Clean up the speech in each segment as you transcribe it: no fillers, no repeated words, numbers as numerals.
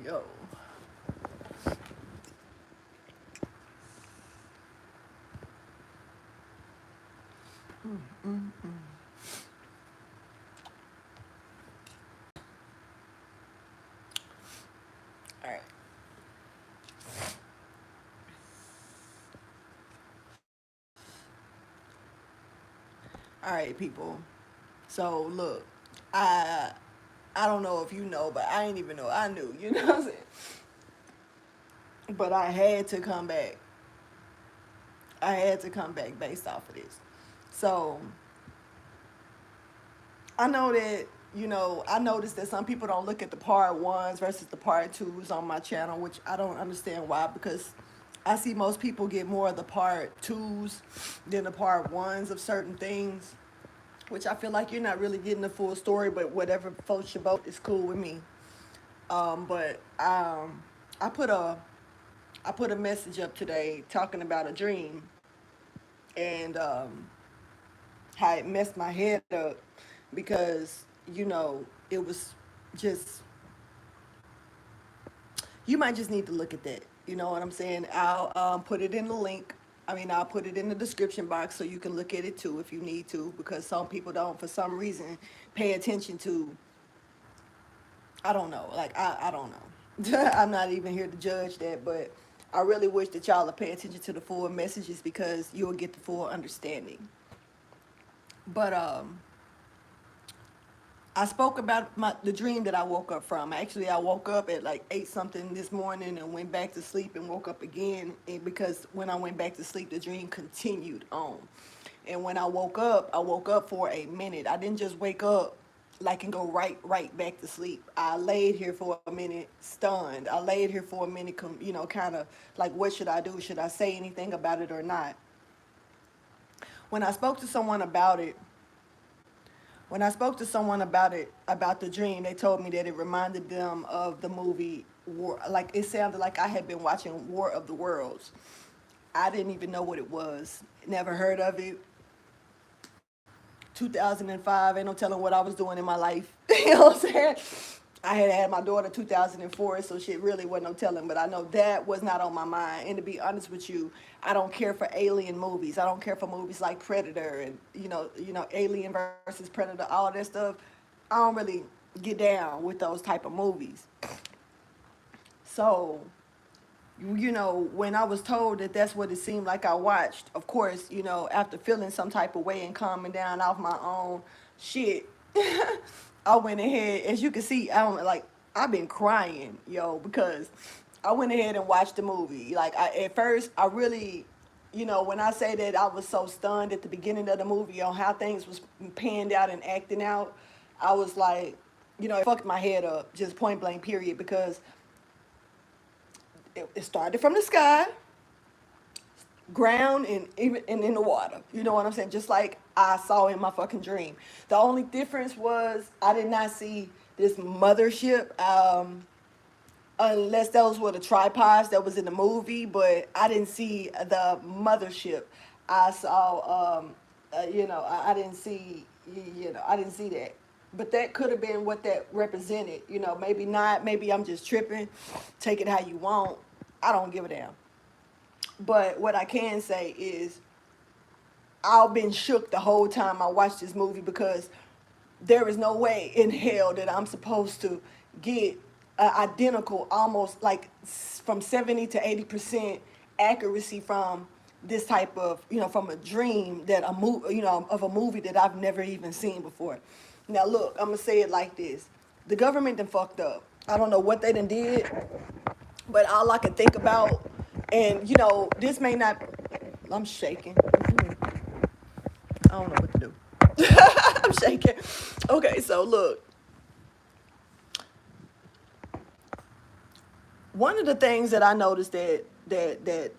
Yo. All right. All right, people. So look, I I don't know if you know, but I ain't even know I knew. You know what I'm saying? But I had to come back. I had to come back based off of this. So I know that I noticed that some people don't look at the part ones versus the part twos on my channel, which I don't understand why because I see most people get more of the part twos than the part ones of certain things, which I feel like you're not really getting the full story, but whatever floats your boat is cool with me. But I put a I put a message up today talking about a dream and how it messed my head up because it was just you might just need to look at that. You know what I'm saying? I'll put it in the link. I mean, I'll put it in the description box so you can look at it too if you need to, because some people don't, for some reason, pay attention to. I don't know. Like I don't know. I'm not even here to judge that, but I really wish that y'all would pay attention to the full messages because you'll get the full understanding. But I spoke about the dream that I woke up from. Actually, I woke up at like 8 something this morning and went back to sleep and woke up again. And because when I went back to sleep, the dream continued on. And when I woke up for a minute. I didn't just wake up like and go right back to sleep. I laid here for a minute stunned. I laid here for a minute, kind of like, what should I do? Should I say anything about it or not? When I spoke to someone about it, When I spoke to someone about it, about the dream, they told me that it reminded them of the movie War. Like it sounded like I had been watching War of the Worlds. I didn't even know what it was. Never heard of it. 2005, ain't no telling what I was doing in my life. You know what I'm saying? I had my daughter 2004, so shit really wasn't no telling. But I know that was not on my mind. And to be honest with you, I don't care for alien movies. I don't care for movies like Predator and Alien versus Predator, all that stuff. I don't really get down with those type of movies. So when I was told that that's what it seemed like I watched, of course, after feeling some type of way and calming down off my own shit, I went ahead. As you can see, I've been crying, because I went ahead and watched the movie. Like at first, I really, when I say that I was so stunned at the beginning of the movie on how things was panned out and acting out, I was like, it fucked my head up, just point blank, period, because it started from the sky, ground, and even and in the water. You know what I'm saying? Just like I saw in my fucking dream. The only difference was I did not see this mothership, unless those were the tripods that was in the movie. But I didn't see the mothership. I saw, I didn't see, I didn't see that. But that could have been what that represented. Maybe not. Maybe I'm just tripping. Take it how you want. I don't give a damn. But what I can say is I've been shook the whole time I watched this movie because there is no way in hell that I'm supposed to get identical, almost like from 70 to 80% accuracy from this type of, from a dream that a movie, of a movie that I've never even seen before. Now look, I'm gonna say it like this: the government done fucked up. I don't know what they done did, but all I can think about, and this may not. I'm shaking. I don't know what to do. I'm shaking. Okay, so look, one of the things that I noticed that the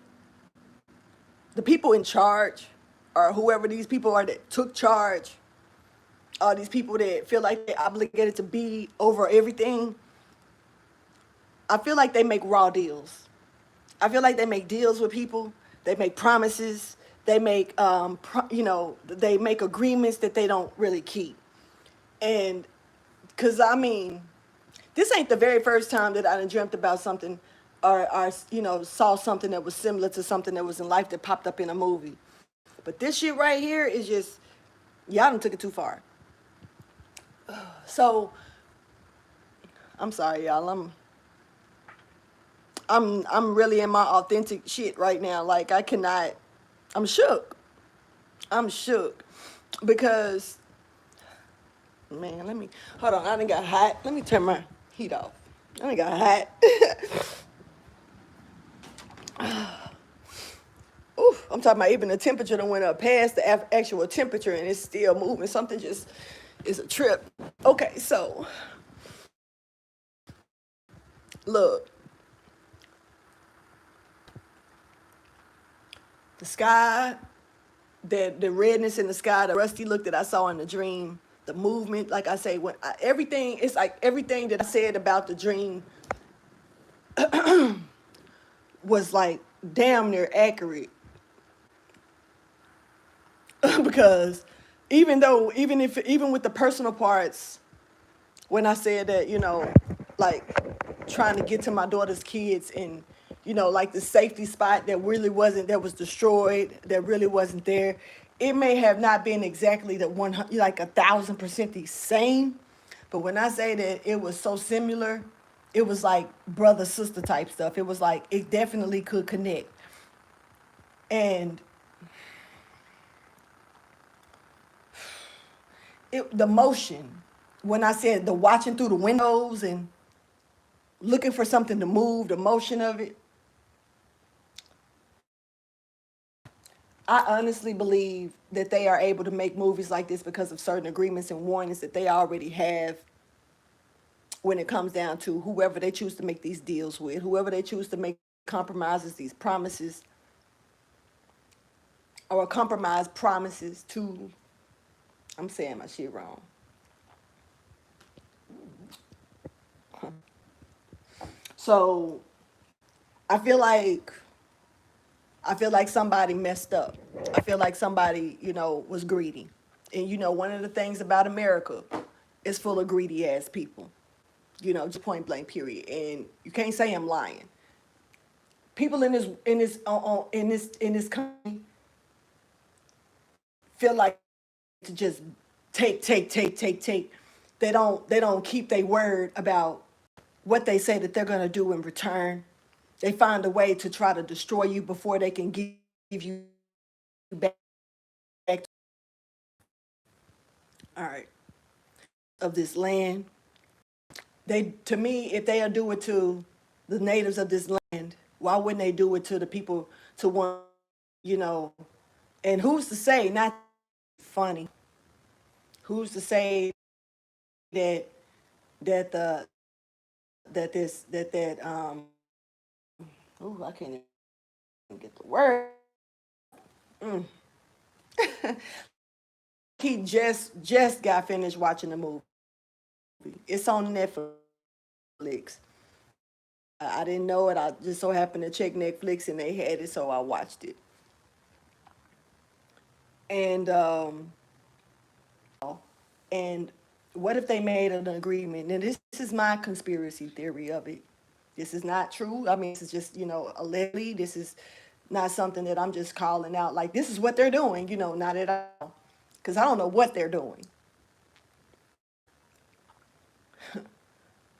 people in charge, or whoever these people are that took charge, all these people that feel like they're obligated to be over everything, I feel like they make raw deals. I feel like they make deals with people. They make promises. They make, they make agreements that they don't really keep. And, cause I mean, This ain't the very first time that I done dreamt about something, or saw something that was similar to something that was in life that popped up in a movie. But this shit right here is just, y'all done took it too far. So I'm sorry, y'all. I'm really in my authentic shit right now. Like I cannot. I'm shook. I'm shook because, man. Let me hold on. I done got hot. Let me turn my heat off. I done got hot. Oof, I'm talking about even the temperature that went up past the actual temperature and it's still moving. Something just is a trip. Okay, so look, the sky, the redness in the sky, the rusty look that I saw in the dream, the movement, like I say, everything, it's like everything that I said about the dream was like damn near accurate. Because even with the personal parts, when I said that, like trying to get to my daughter's kids, and like the safety spot that really wasn't, that was destroyed, that really wasn't there. It may have not been exactly the 100, like 1,000% the same, but when I say that it was so similar, it was like brother sister type stuff. It was like it definitely could connect. And the motion, when I said the watching through the windows and looking for something to move, the motion of it, I honestly believe that they are able to make movies like this because of certain agreements and warnings that they already have when it comes down to whoever they choose to make these deals with, whoever they choose to make compromises, these promises, or compromise promises to, I'm saying my shit wrong. So I feel like I feel like somebody messed up. I feel like somebody, was greedy. And one of the things about America is full of greedy ass people. Just point blank period. And you can't say I'm lying. People in this country feel like to just take, take, take, take, take. They don't keep their word about what they say that they're gonna do in return. They find a way to try to destroy you before they can give you back. All right, of this land. To me, if they do it to the natives of this land, why wouldn't they do it to the people, to one, you know? And who's to say, not funny, who's to say that that the that this that that oh, I can't even get the word. Mm. He just got finished watching the movie. It's on Netflix. I didn't know it. I just so happened to check Netflix and they had it, so I watched it. And and what if they made an agreement? And this is my conspiracy theory of it. This is not true. I mean, this is just allegedly. This is not something that I'm just calling out. Like this is what they're doing. Not at all, because I don't know what they're doing.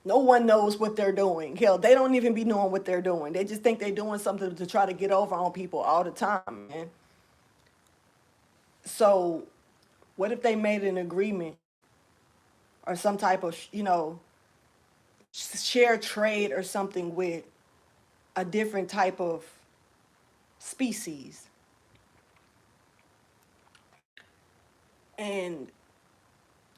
No one knows what they're doing. Hell, they don't even be knowing what they're doing. They just think they're doing something to try to get over on people all the time, man. So, what if they made an agreement or some type of, share trade or something with a different type of species? And,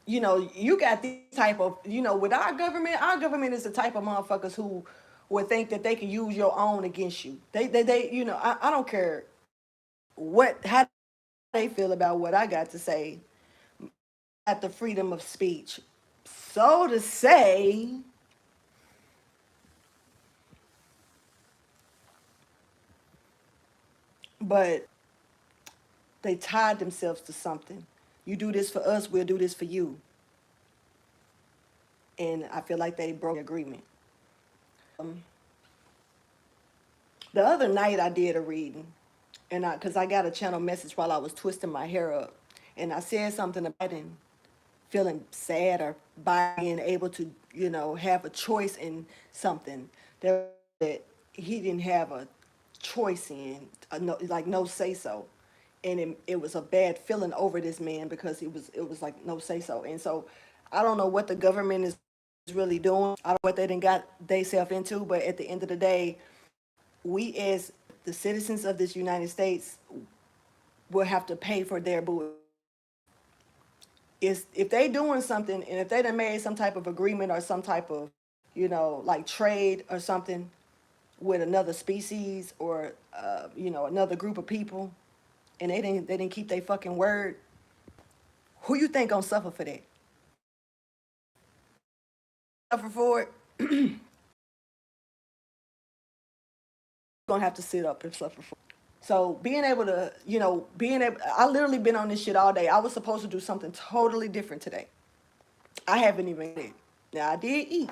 you got these type of, with our government is the type of motherfuckers who would think that they can use your own against you. They I don't care how they feel about what I got to say at the freedom of speech. So to say, but they tied themselves to something. You do this for us, we'll do this for you. and I feel like they broke the agreement. Um, the other night I did a reading, and because I got a channel message while I was twisting my hair up, and I said something about it, feeling sad or by being able to, have a choice in something that he didn't have a choice in, no, like no say so. And it was a bad feeling over this man because it was like no say so. And so I don't know what the government is really doing. I don't know what they done got theyself into, but at the end of the day, we as the citizens of this United States will have to pay for their bullshit. Is if they doing something and if they done made some type of agreement or some type of, like trade or something with another species or another group of people, and they didn't keep their fucking word, who you think gonna suffer for that? Suffer for it? Gonna have to sit up and suffer for it. So being able to, I literally been on this shit all day. I was supposed to do something totally different today. I haven't even eaten. Now I did eat.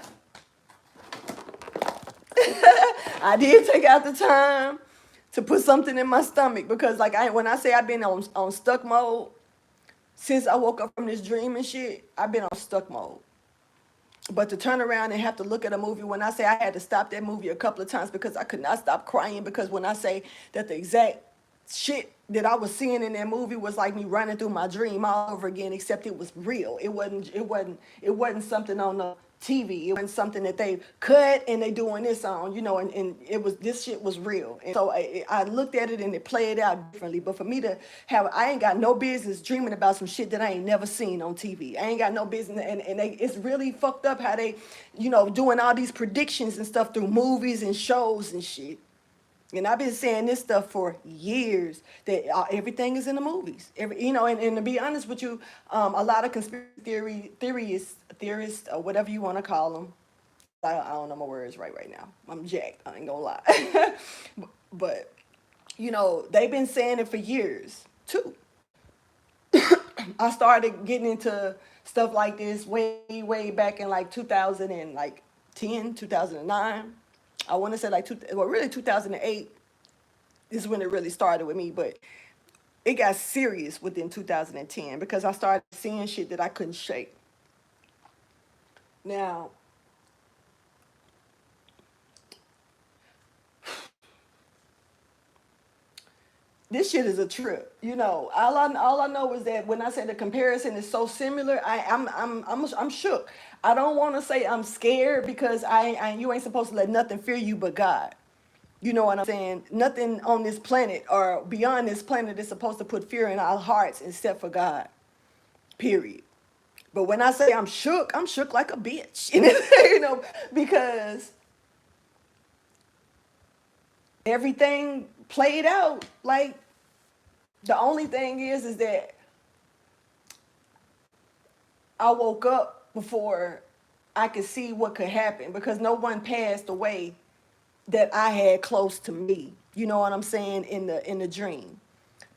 I did take out the time to put something in my stomach because, like, when I say I've been on stuck mode since I woke up from this dream and shit, I've been on stuck mode. But to turn around and have to look at a movie, when I say I had to stop that movie a couple of times because I could not stop crying, because when I say that the exact shit that I was seeing in that movie was like me running through my dream all over again, except it was real. It wasn't something on the TV. It wasn't something that they cut and they doing this on, and it was, this shit was real. And so I looked at it and it played out differently. But for me to I ain't got no business dreaming about some shit that I ain't never seen on TV. I ain't got no business, and it's really fucked up how they, doing all these predictions and stuff through movies and shows and shit. And I've been saying this stuff for years, that everything is in the movies. And to be honest with you, a lot of conspiracy theorists, or whatever you want to call them, I don't know my words right now. I'm jacked. I ain't gonna lie. But, they've been saying it for years, too. I started getting into stuff like this way back in like 2010, 2009. I want to say like really 2008 is when it really started with me, but it got serious within 2010 because I started seeing shit that I couldn't shake. Now, this shit is a trip. All I know is that when I say the comparison is so similar, I'm shook. I don't want to say I'm scared because you ain't supposed to let nothing fear you but God. You know what I'm saying? Nothing on this planet or beyond this planet is supposed to put fear in our hearts except for God. Period. But when I say I'm shook like a bitch. Because everything played out. Like, the only thing is that I woke up before I could see what could happen, because no one passed away that I had close to me. You know what I'm saying? In the dream.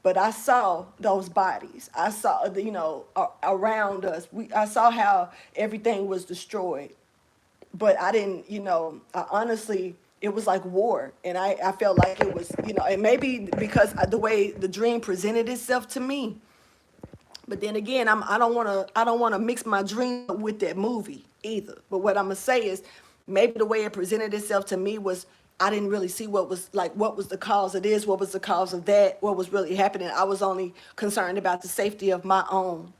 But I saw those bodies. I saw, around us. I saw how everything was destroyed. But I didn't, honestly, it was like war. And I felt like it was, and maybe because the way the dream presented itself to me. But then again, I don't want to mix my dream with that movie either. But what I'm gonna say is, maybe the way it presented itself to me was, I didn't really see what was the cause of this, what was the cause of that, what was really happening. I was only concerned about the safety of my own,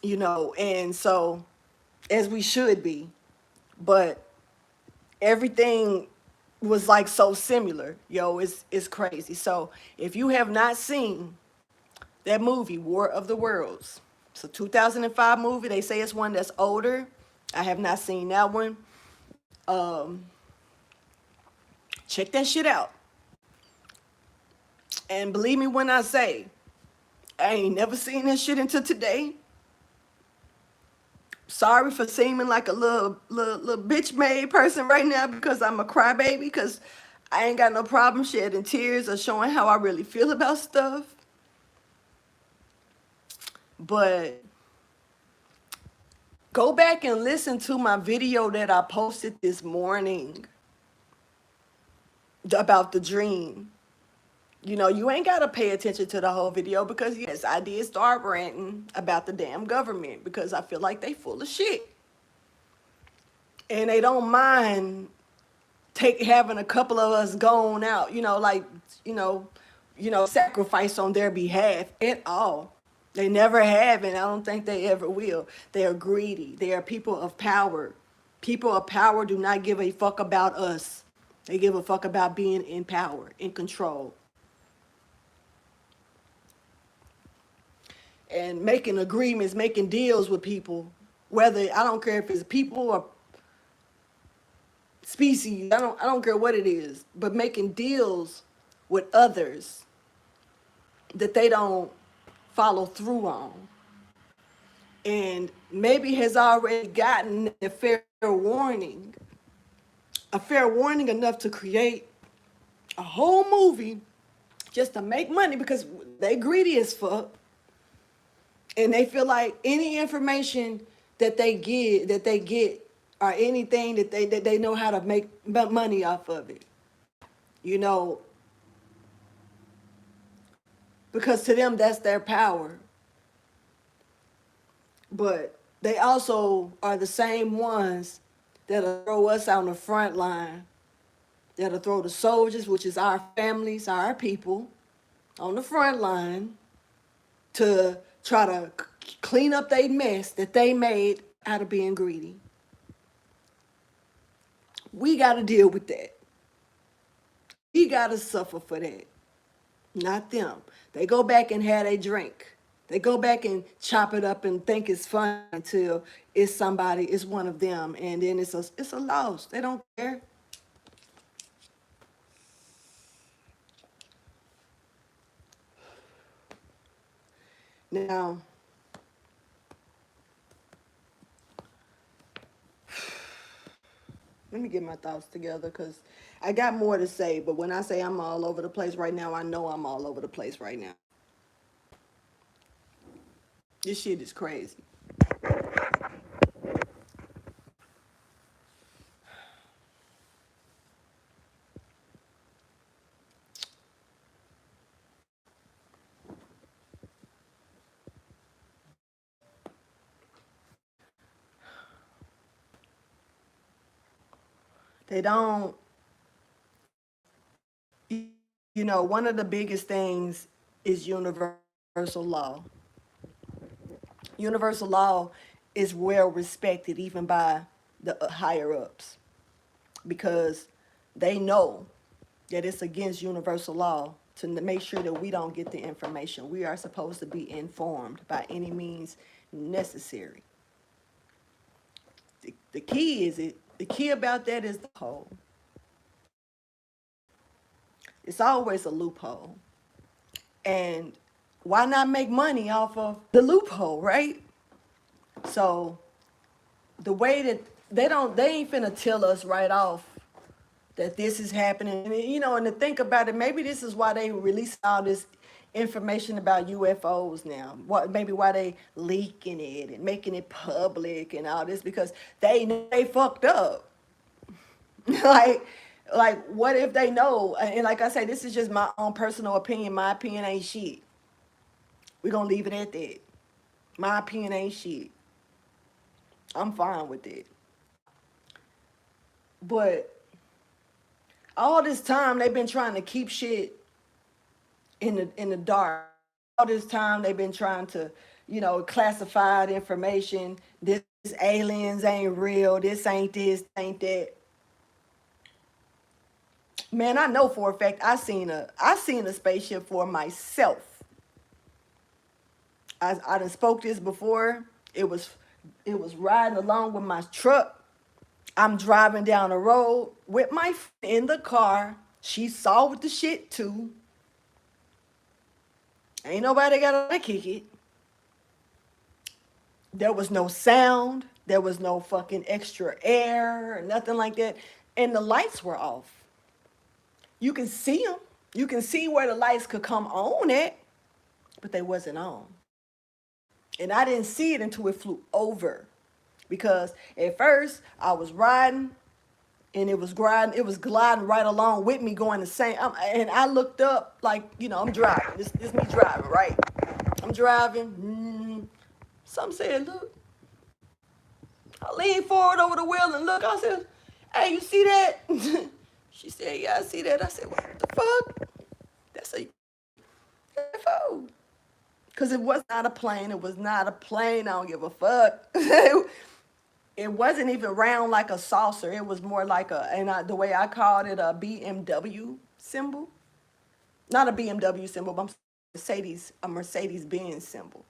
and so, as we should be. But everything was like so similar. It's crazy. So if you have not seen that movie, War of the Worlds, it's a 2005 movie. They say it's one that's older. I have not seen that one. Check that shit out. And believe me when I say, I ain't never seen that shit until today. Sorry for seeming like a little bitch made person right now, because I'm a crybaby, because I ain't got no problem shedding tears or showing how I really feel about stuff. But Go back and listen to my video that I posted this morning about the dream. You know, you ain't got to pay attention to the whole video because, yes, I did start ranting about the damn government because I feel like they full of shit. And they don't mind having a couple of us gone out, like, you know, sacrifice on their behalf at all. They never have, and I don't think they ever will. They are greedy. They are people of power. People of power do not give a fuck about us. They give a fuck about being in power, in control. And making agreements, making deals with people, whether, I don't care if it's people or species, I don't care what it is, but making deals with others that they don't follow through on. And maybe has already gotten a fair warning enough to create a whole movie just to make money because they greedy as fuck. And they feel like any information that they get, or anything that they know how to make money off of it. You know, because to them that's their power. But they also are the same ones that'll throw us on the front line, that'll throw the soldiers, which is our families, our people, on the front line to try to clean up their mess that they made out of being greedy. We got to deal with that. We got to suffer for that, not them. They go back and have a drink. They go back and chop it up and think it's fun until it's one of them, and then it's a loss. They don't care. Now, let me get my thoughts together because I got more to say, but when I say I'm all over the place right now, I know I'm all over the place right now. This shit is crazy. They don't, one of the biggest things is universal law. Universal law is well respected even by the higher ups because they know that it's against universal law to make sure that we don't get the information. We are supposed to be informed by any means necessary. The key about that is the hole. It's always a loophole. And why not make money off of the loophole, right? So the way that they ain't finna tell us right off that this is happening. And to think about it, maybe this is why they release all this information about UFOs now. Maybe why they leaking it and making it public and all this, because they fucked up. like what if they know? And like I say, this is just my own personal opinion. My opinion ain't shit. We're gonna leave it at that. My opinion ain't shit. I'm fine with it. But all this time they've been trying to keep shit in the dark. All this time they've been trying to, classified information. This aliens ain't real. This, ain't that. Man, I know for a fact I seen a spaceship for myself. I done spoke this before. It was riding along with my truck. I'm driving down the road with my friend in the car. She saw with the shit too. Ain't nobody got to kick it. There was no sound. There was no fucking extra air or nothing like that. And the lights were off. You can see them. You can see where the lights could come on at, but they wasn't on. And I didn't see it until it flew over. because at first I was riding and it was gliding right along with me going the same. And I looked up like, I'm driving. This me driving, right? I'm driving. Something said, look. I leaned forward over the wheel and look. I said, hey, you see that? She said, yeah, I see that. I said, what the fuck? That's a UFO. Because it was not a plane. It was not a plane. I don't give a fuck. It wasn't even round like a saucer. It was more like the way I called it, a BMW symbol. Not a BMW symbol, but a Mercedes Benz symbol.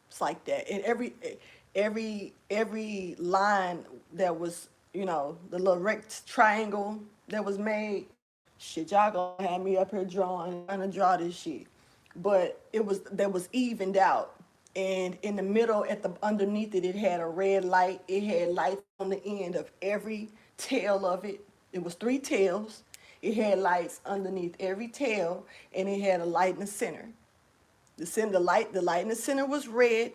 It's like that. And every line that was, the little rect triangle that was made, shit, y'all gonna have me up here trying to draw this shit. But that was evened out. And in the middle, at the underneath it, it had a red light. It had lights on the end of every tail of it. It was three tails. It had lights underneath every tail, and it had a light in the center. The light in the center was red,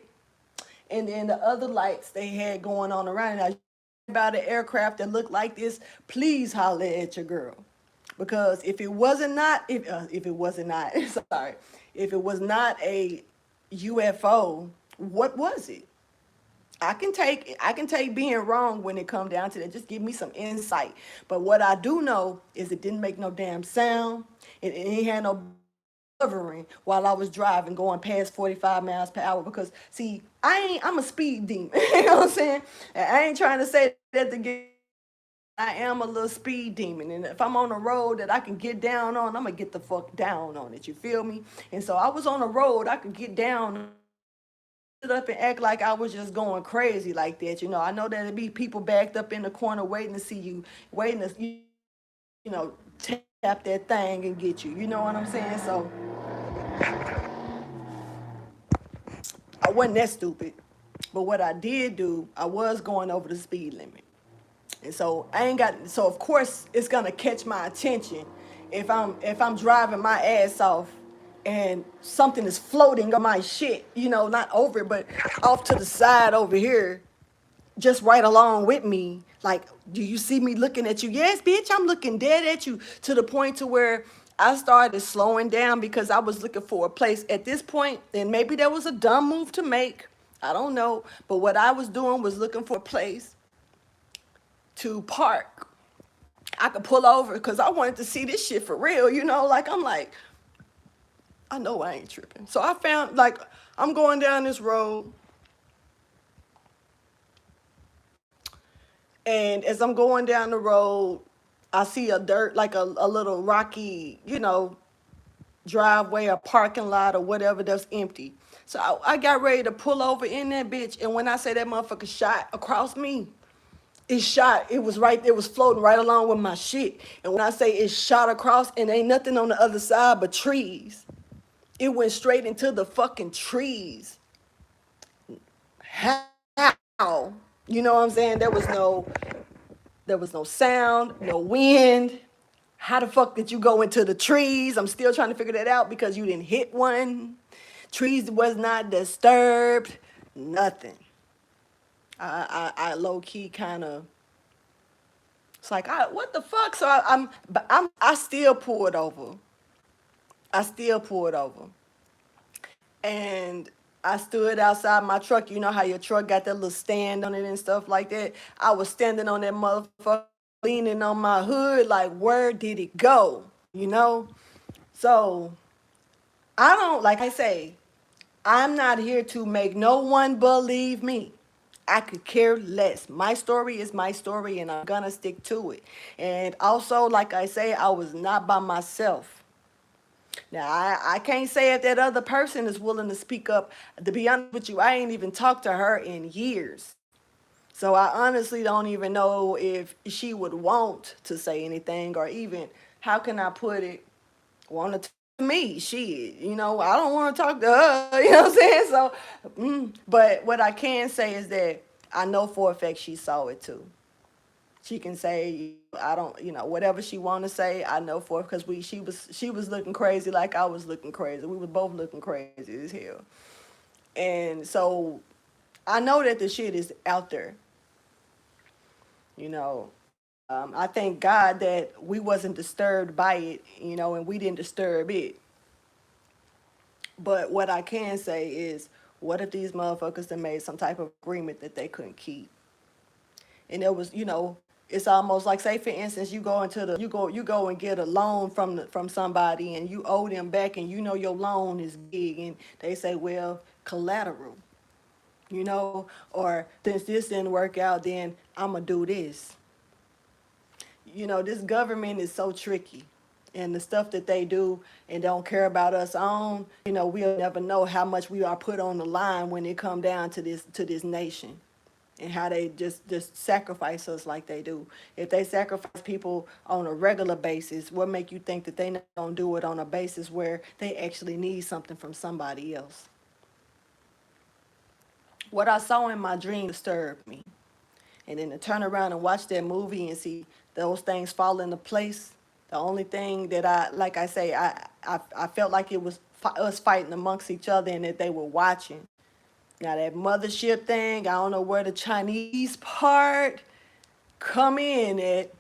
and then the other lights they had going on around. And about an aircraft that looked like this, please holler at your girl, because if it wasn't not if it wasn't not sorry, if it was not a UFO, what was it? I can take being wrong when it come down to that. Just give me some insight. But what I do know is it didn't make no damn sound. It ain't had no hovering while I was driving, going past 45 miles per hour. Because see, I'm a speed demon. You know what I'm saying? And I ain't trying to say that to get. I am a little speed demon, and if I'm on a road that I can get down on, I'm gonna get the fuck down on it. You feel me? And so I was on a road I could get down up and act like I was just going crazy like that. I know there'd be people backed up in the corner waiting to see you, waiting to, tap that thing and get you. You know what I'm saying? So I wasn't that stupid. But what I did do, I was going over the speed limit. And so so of course it's gonna catch my attention if I'm driving my ass off and something is floating on my shit, not over it, but off to the side over here, just right along with me. Like, do you see me looking at you? Yes, bitch, I'm looking dead at you, to the point to where I started slowing down because I was looking for a place at this point, and maybe that was a dumb move to make. I don't know. But what I was doing was looking for a place to park. I could pull over because I wanted to see this shit for real, like I'm like, I know I ain't tripping. So I found, like, I'm going down this road, and as I'm going down the road, I see like a little rocky, driveway or parking lot or whatever that's empty. So I got ready to pull over in that bitch, and when I say that motherfucker shot across me, it was floating right along with my shit. And when I say it shot across and ain't nothing on the other side but trees, it went straight into the fucking trees. How? You know what I'm saying? There was no sound, no wind. How the fuck did you go into the trees? I'm still trying to figure that out, because you didn't hit one. Trees was not disturbed. Nothing. I low key kind of. It's like, what the fuck? So I still pulled over. I still pulled over, and I stood outside my truck. You know how your truck got that little stand on it and stuff like that. I was standing on that motherfucker, leaning on my hood, like, where did it go? So I don't, like I say, I'm not here to make no one believe me. I could care less. My story is my story, and I'm gonna stick to it. And also, like I say, I was not by myself. Now, I can't say if that other person is willing to speak up. To be honest with you, I ain't even talked to her in years. So I honestly don't even know if she would want to say anything, or even, how can I put it, want to talk to me. Shit, I don't want to talk to her. You know what I'm saying? So, but what I can say is that I know for a fact she saw it too. She can say, I don't, whatever she want to say. I know for, because she was looking crazy like I was looking crazy. We were both looking crazy as hell. And so I know that the shit is out there. You know, I thank God that we wasn't disturbed by it, and we didn't disturb it. But what I can say is, what if these motherfuckers that made some type of agreement that they couldn't keep? And it was, it's almost like, say for instance, you go and get a loan from somebody, and you owe them back, and your loan is big, and they say, well, collateral, or since this didn't work out, then I'm gonna do this. This government is so tricky, and the stuff that they do and don't care about us on, we'll never know how much we are put on the line when it come down to this nation, and how they just sacrifice us like they do. If they sacrifice people on a regular basis, what make you think that they not gonna do it on a basis where they actually need something from somebody else? What I saw in my dream disturbed me. And then to turn around and watch that movie and see those things fall into place, the only thing that like I say, I felt like it was us fighting amongst each other, and that they were watching. Now that mothership thing, I don't know where the Chinese part come in at,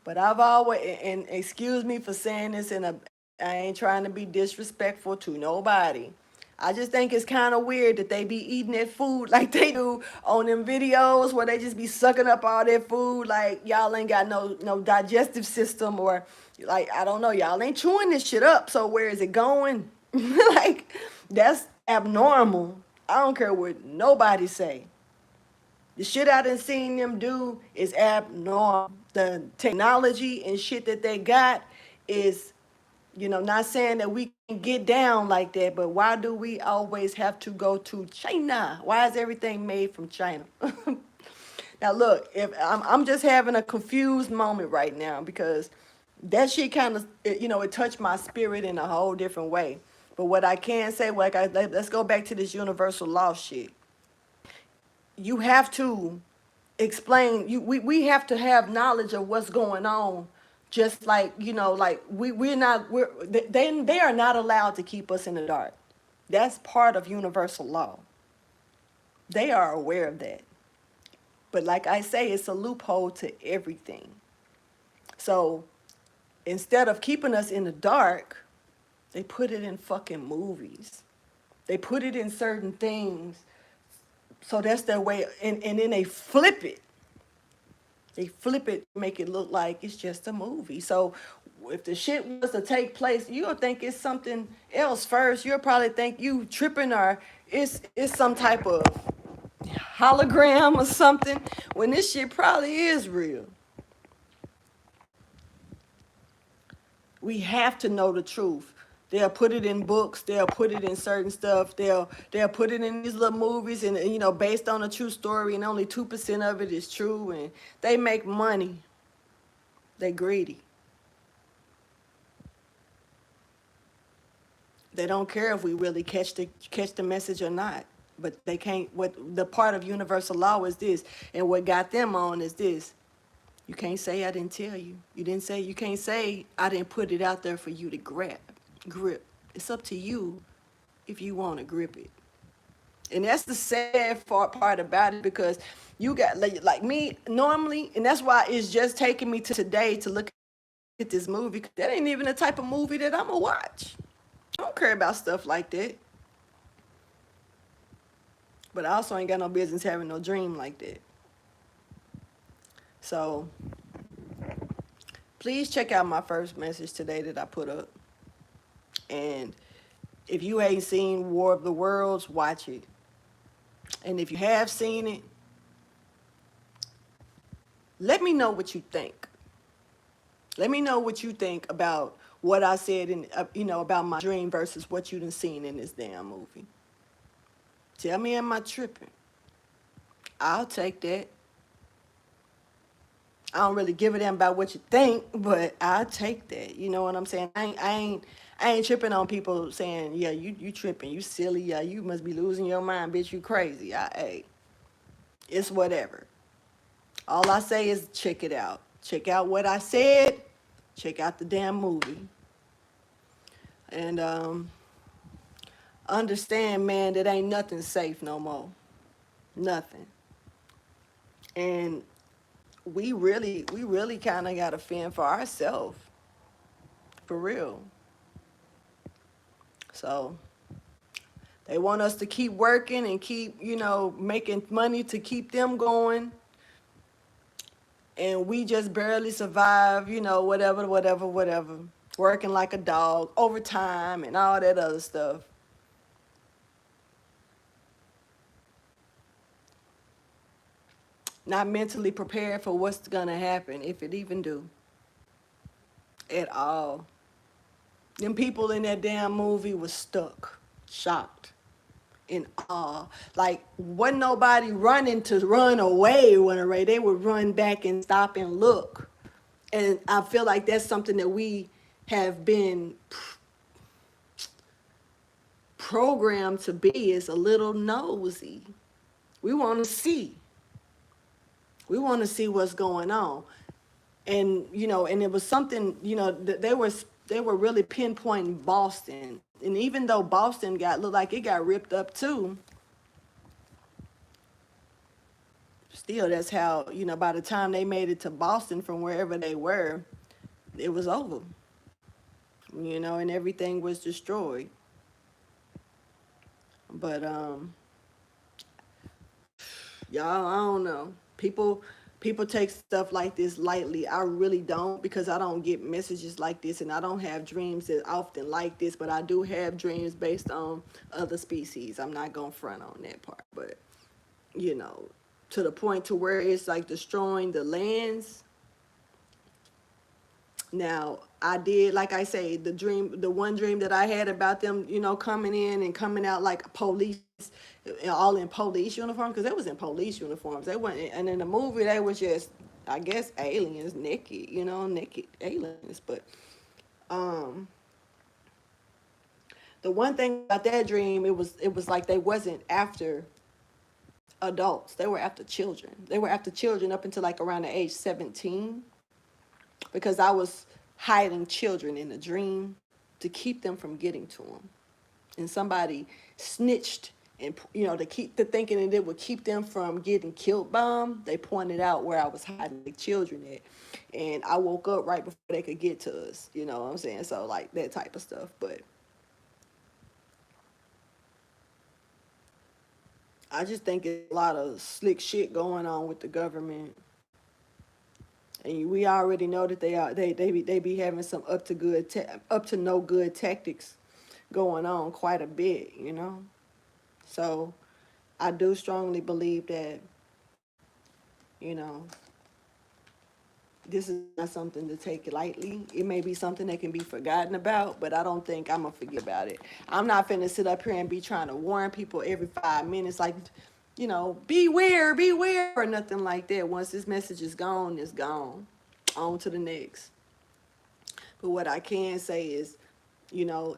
but I've always, and excuse me for saying this, I ain't trying to be disrespectful to nobody. I just think it's kind of weird that they be eating that food like they do on them videos, where they just be sucking up all that food like y'all ain't got no digestive system, or like, I don't know, y'all ain't chewing this shit up. So where is it going? Like, that's abnormal. I don't care what nobody say. The shit I done seen them do is abnormal. The technology and shit that they got is, not saying that we can get down like that, but why do we always have to go to China? Why is everything made from China? Now look, if I'm just having a confused moment right now, because that shit kind of, it touched my spirit in a whole different way. But what I can say, let's go back to this universal law shit. You have to explain, we have to have knowledge of what's going on, just like, like they are not allowed to keep us in the dark. That's part of universal law. They are aware of that. But like I say, it's a loophole to everything. So instead of keeping us in the dark, they put it in fucking movies. They put it in certain things. So that's their way. And then they flip it. They flip it, make it look like it's just a movie. So if the shit was to take place, you'll think it's something else first. You'll probably think you tripping, or it's some type of hologram or something, when this shit probably is real. We have to know the truth. They'll put it in books. They'll put it in certain stuff. They'll put it in these little movies, and based on a true story, and only 2% of it is true. And they make money. They greedy. They don't care if we really catch the message or not. But they can't. What the part of universal law is this, and what got them on is this: you can't say I didn't tell you. You can't say I didn't put it out there for you to grip. It's up to you if you want to grip it. And that's the sad part about it, because you got, like me normally, and that's why it's just taking me to today to look at this movie. That ain't even the type of movie that I'm gonna watch. I don't care about stuff like that. But I also ain't got no business having no dream like that. So please check out my first message today that I put up. And if you ain't seen War of the Worlds, watch it. And if you have seen it, let me know what you think. Let me know what you think about what I said about my dream versus what you done seen in this damn movie. Tell me, am I tripping? I'll take that. I don't really give a damn about what you think, but I'll take that. You know what I'm saying? I ain't tripping on people saying, yeah, you tripping, you silly, yeah, you must be losing your mind, bitch, you crazy. Hey, it's whatever. All I say is check it out. Check out what I said. Check out the damn movie. And understand, man, that ain't nothing safe no more. Nothing. And we really kind of got to fend for ourselves, for real. So they want us to keep working and keep, making money to keep them going. And we just barely survive, whatever, whatever, whatever. Working like a dog, overtime, and all that other stuff. Not mentally prepared for what's going to happen, if it even do, at all. Them people in that damn movie was stuck, shocked, in awe. Like, wasn't nobody running to run away when they would run back and stop and look. And I feel like that's something that we have been programmed to be, is a little nosy. We want to see. We want to see what's going on. And and it was something, they were really pinpointing Boston. And even though Boston looked like it got ripped up too, still, that's how, by the time they made it to Boston from wherever they were, it was over. And everything was destroyed. But y'all, I don't know. People take stuff like this lightly. I really don't, because I don't get messages like this, and I don't have dreams that often like this, but I do have dreams based on other species. I'm not gonna front on that part, but to the point to where it's like destroying the lands. Now, I did, like I say, the one dream that I had about them, coming in and coming out like police, all in police uniforms, because they was in police uniforms. They went, and in the movie they was just, I guess, aliens, naked, naked aliens. But the one thing about that dream, it was like they wasn't after adults. They were after children. They were after children up until like around the age 17. Because I was hiding children in a dream to keep them from getting to them. And somebody snitched, and to keep the thinking that it would keep them from getting killed by them. They pointed out where I was hiding the children at, and I woke up right before they could get to us. You know what I'm saying? So like that type of stuff. But I just think it's a lot of slick shit going on with the government. And we already know that they be having some up to no good tactics going on quite a bit, So I do strongly believe that, this is not something to take lightly. It may be something that can be forgotten about, but I don't think I'm gonna forget about it. I'm not finna sit up here and be trying to warn people every 5 minutes, like, beware, beware, or nothing like that. Once this message is gone, it's gone. On to the next. But what I can say is,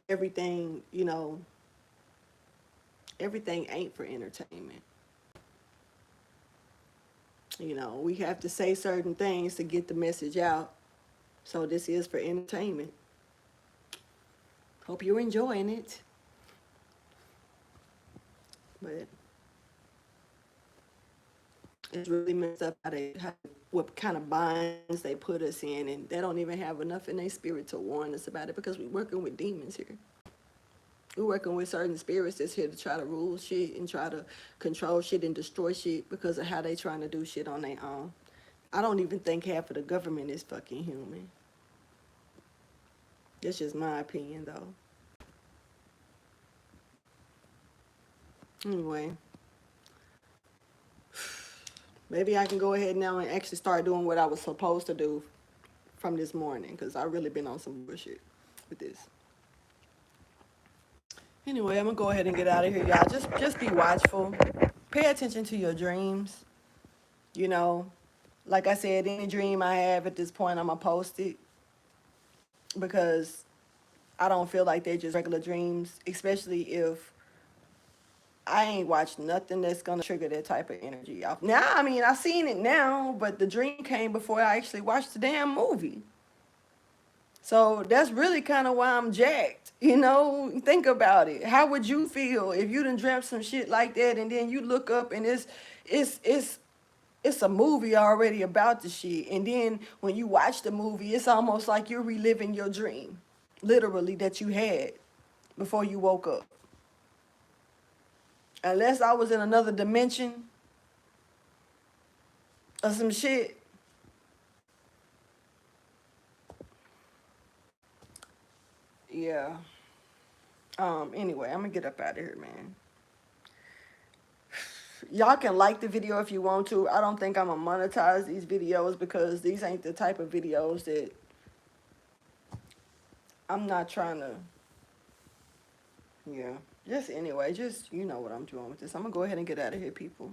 everything, everything ain't for entertainment. We have to say certain things to get the message out. So this is for entertainment. Hope you're enjoying it. But it's really messed up what kind of binds they put us in, and they don't even have enough in their spirit to warn us about it, because we're working with demons here. We're working with certain spirits that's here to try to rule shit and try to control shit and destroy shit because of how they trying to do shit on their own. I don't even think half of the government is fucking human. That's just my opinion, though. Anyway, maybe I can go ahead now and actually start doing what I was supposed to do from this morning, because I've really been on some bullshit with this. Anyway, I'm gonna go ahead and get out of here, y'all. Just be watchful. Pay attention to your dreams. Like I said, any dream I have at this point, I'm gonna post it, because I don't feel like they're just regular dreams, especially if I ain't watched nothing that's gonna trigger that type of energy off. Now, I mean, I've seen it now, but the dream came before I actually watched the damn movie. So that's really kind of why I'm jacked. You know, think about it. How would you feel if you done dreamt some shit like that, and then you look up and it's it's it's a movie already about the shit, and then when you watch the movie, it's almost like you're reliving your dream, literally, that you had before you woke up. Unless I was in another dimension or some shit. Yeah. Anyway, I'm gonna get up out of here, man. Y'all can like the video if you want to. I don't think I'm gonna monetize these videos because these ain't the type of videos that I'm not trying to. Yeah. Just anyway, just you know what I'm doing with this. I'm gonna go ahead and get out of here, people.